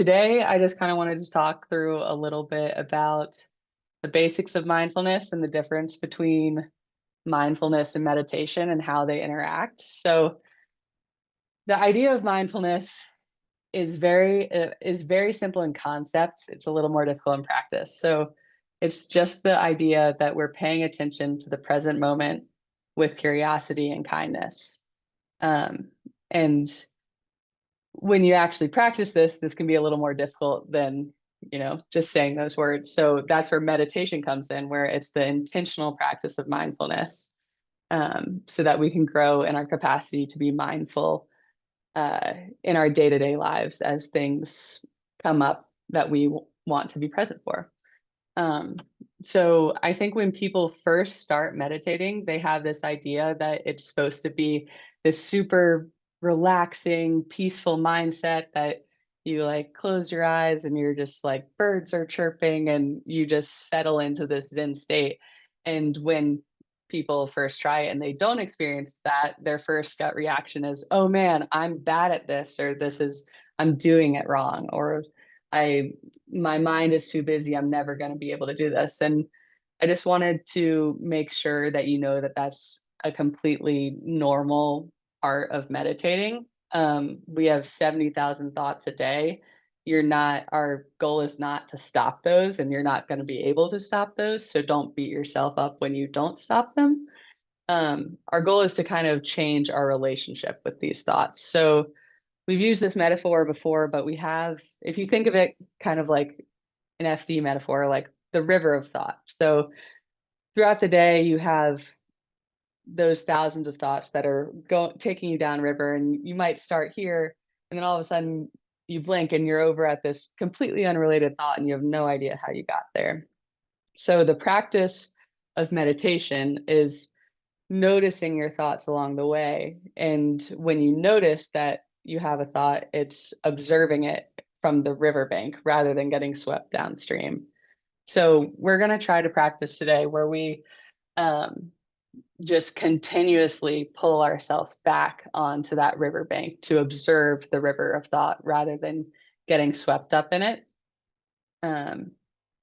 Today, I just kind of wanted to talk through a little bit about the basics of mindfulness and the difference between mindfulness and meditation and how they interact. So, the idea of mindfulness is very simple in concept. It's a little more difficult in practice. So, it's just the idea that we're paying attention to the present moment with curiosity and kindness. Um, and when you actually practice this can be a little more difficult than, just saying those words. So that's where meditation comes in, where it's the intentional practice of mindfulness, so that we can grow in our capacity to be mindful uh, in our day-to-day lives as things come up that we want to be present for. Um, so I think when people first start meditating, they have this idea that it's supposed to be this super relaxing, peaceful mindset that you like close your eyes and you're just like birds are chirping and you just settle into this Zen state. And when people first try it and they don't experience that, their first gut reaction is, oh man, I'm bad at this, or I'm doing it wrong, or I my mind is too busy. I'm never going to be able to do this. And I just wanted to make sure that you know that that's a completely normal part of meditating. We have 70,000 thoughts a day. Our goal is not to stop those, and you're not going to be able to stop those. So don't beat yourself up when you don't stop them. Our goal is to kind of change our relationship with these thoughts. So we've used this metaphor before, but if you think of it kind of like an FD metaphor, like the river of thought. So throughout the day, you have those thousands of thoughts that are taking you down river, and you might start here, and then all of a sudden you blink and you're over at this completely unrelated thought, and you have no idea how you got there. So the practice of meditation is noticing your thoughts along the way. And when you notice that you have a thought, it's observing it from the riverbank rather than getting swept downstream. So we're going to try to practice today where we um, just continuously pull ourselves back onto that riverbank to observe the river of thought rather than getting swept up in it. Um,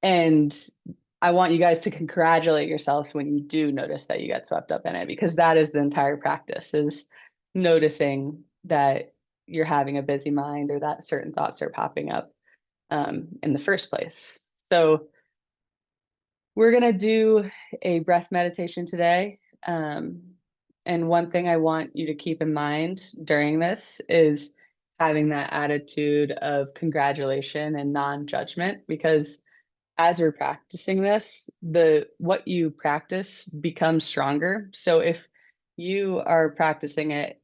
and I want you guys to congratulate yourselves when you do notice that you get swept up in it, because that is the entire practice, is noticing that you're having a busy mind or that certain thoughts are popping up in the first place. So we're going to do a breath meditation today. And one thing I want you to keep in mind during this is having that attitude of congratulation and non-judgment, because as we're practicing this, what you practice becomes stronger. So if you are practicing it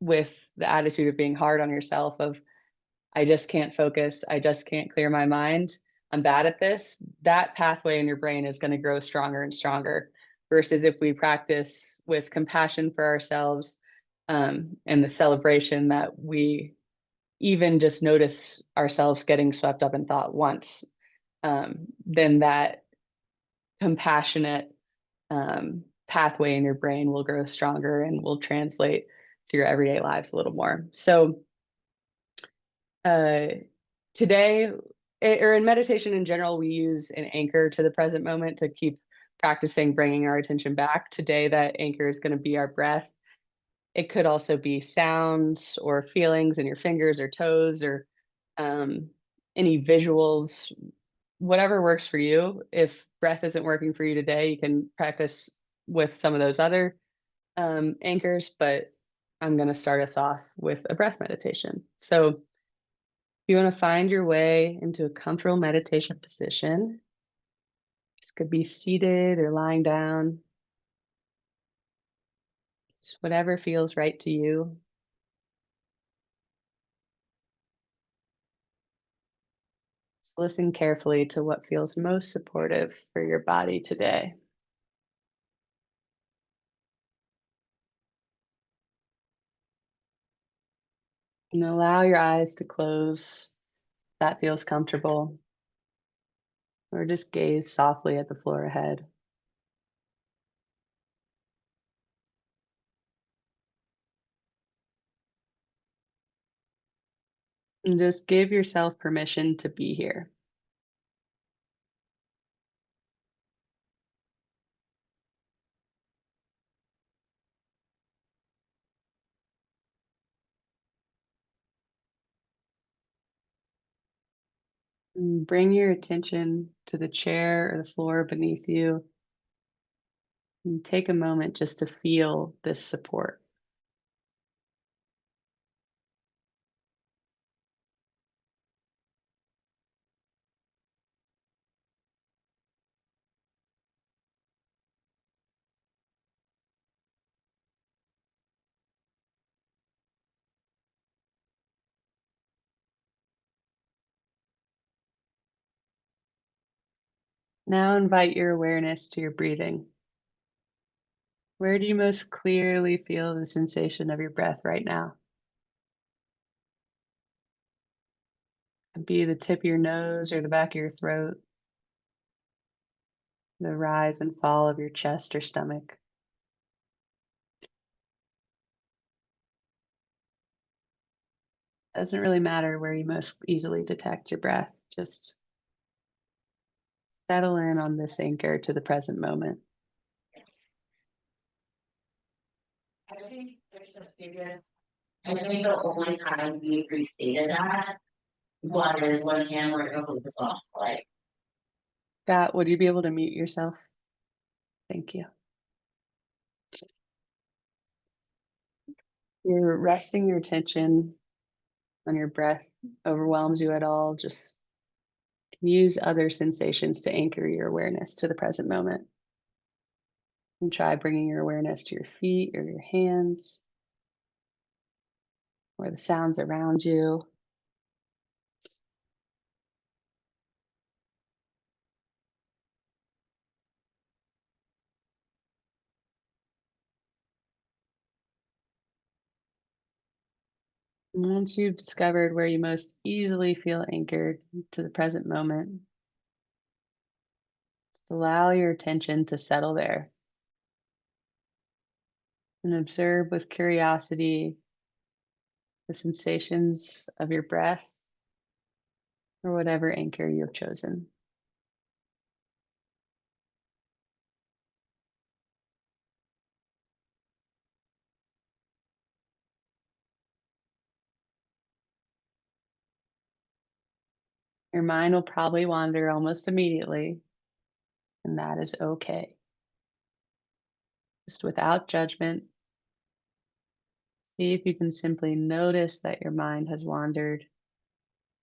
with the attitude of being hard on yourself, of I just can't focus, I just can't clear my mind, I'm bad at this, that pathway in your brain is going to grow stronger and stronger. Versus if we practice with compassion for ourselves, and the celebration that we even just notice ourselves getting swept up in thought once, then that compassionate pathway in your brain will grow stronger and will translate to your everyday lives a little more. So uh, today, or in meditation in general, we use an anchor to the present moment to keep practicing bringing our attention back. Today, that anchor is going to be our breath. It could also be sounds or feelings in your fingers or toes, or um, any visuals, whatever works for you. If breath isn't working for you today, you can practice with some of those other anchors, but I'm going to start us off with a breath meditation. So you want to find your way into a comfortable meditation position. This could be seated or lying down, just whatever feels right to you. Just listen carefully to what feels most supportive for your body today. And allow your eyes to close if that feels comfortable, or just gaze softly at the floor ahead. And just give yourself permission to be here. And bring your attention to the chair or the floor beneath you and take a moment just to feel this support. Now invite your awareness to your breathing. Where do you most clearly feel the sensation of your breath right now? It could be the tip of your nose or the back of your throat, the rise and fall of your chest or stomach. Doesn't really matter where you most easily detect your breath. Just settle in on this anchor to the present moment. I think there's a biggest, I think the only time we restated that was when Hamlet was off, like, Scott, would you be able to mute yourself? Thank you. You're resting your attention on your breath overwhelms you at all. Just use other sensations to anchor your awareness to the present moment. And try bringing your awareness to your feet or your hands or the sounds around you. And once you've discovered where you most easily feel anchored to the present moment, allow your attention to settle there and observe with curiosity the sensations of your breath or whatever anchor you've chosen. Your mind will probably wander almost immediately, and that is okay. Just without judgment, see if you can simply notice that your mind has wandered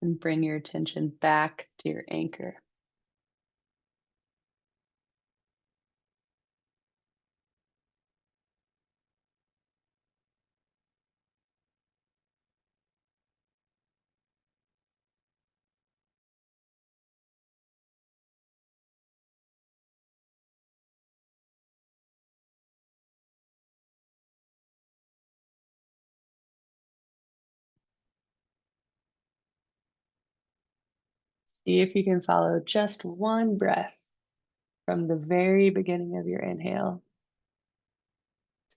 and bring your attention back to your anchor. See if you can follow just one breath from the very beginning of your inhale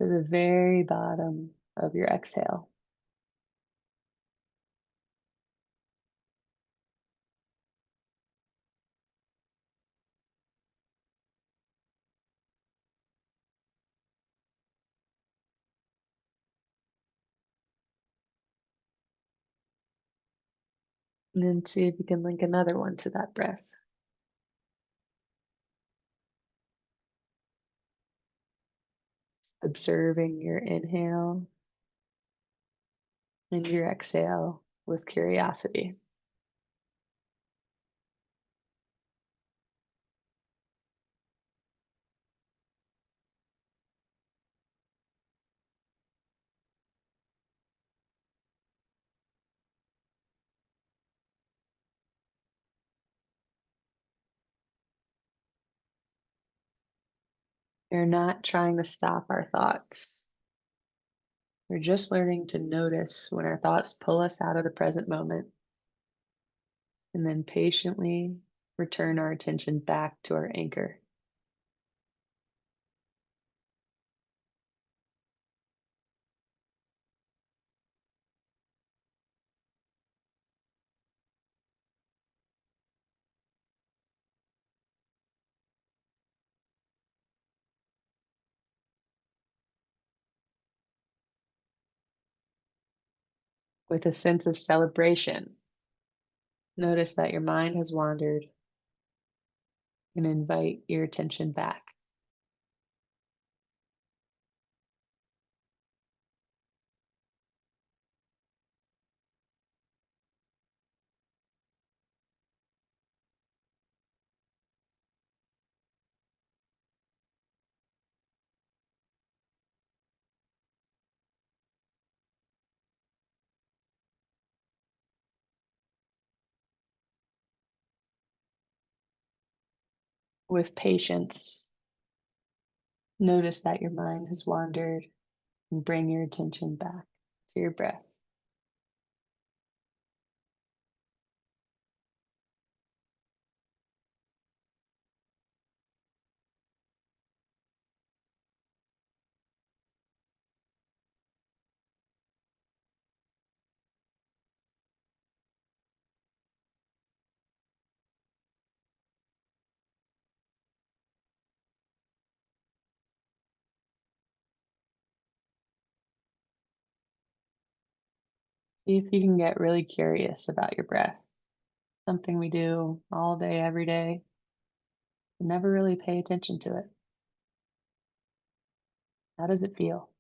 to the very bottom of your exhale. And then see if you can link another one to that breath. Observing your inhale and your exhale with curiosity. We're not trying to stop our thoughts. We're just learning to notice when our thoughts pull us out of the present moment and then patiently return our attention back to our anchor. With a sense of celebration, notice that your mind has wandered and invite your attention back. With patience, notice that your mind has wandered and bring your attention back to your breath. See if you can get really curious about your breath. Something we do all day, every day, and never really pay attention to it. How does it feel?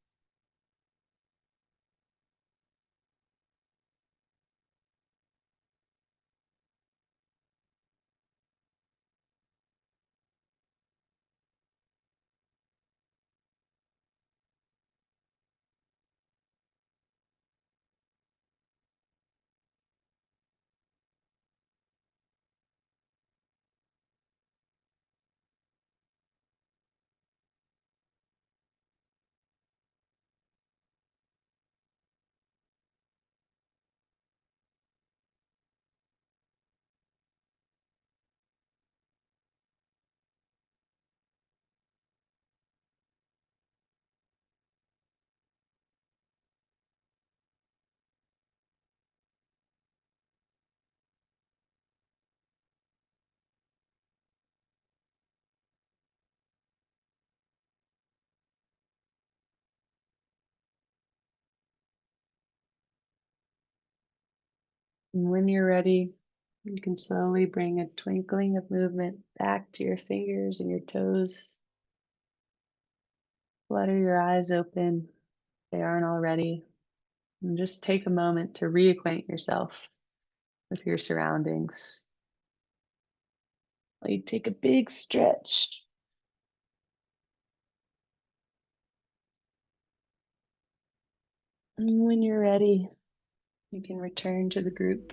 And when you're ready, you can slowly bring a twinkling of movement back to your fingers and your toes. Flutter your eyes open if they aren't already. And just take a moment to reacquaint yourself with your surroundings. While you take a big stretch. And when you're ready, you can return to the group.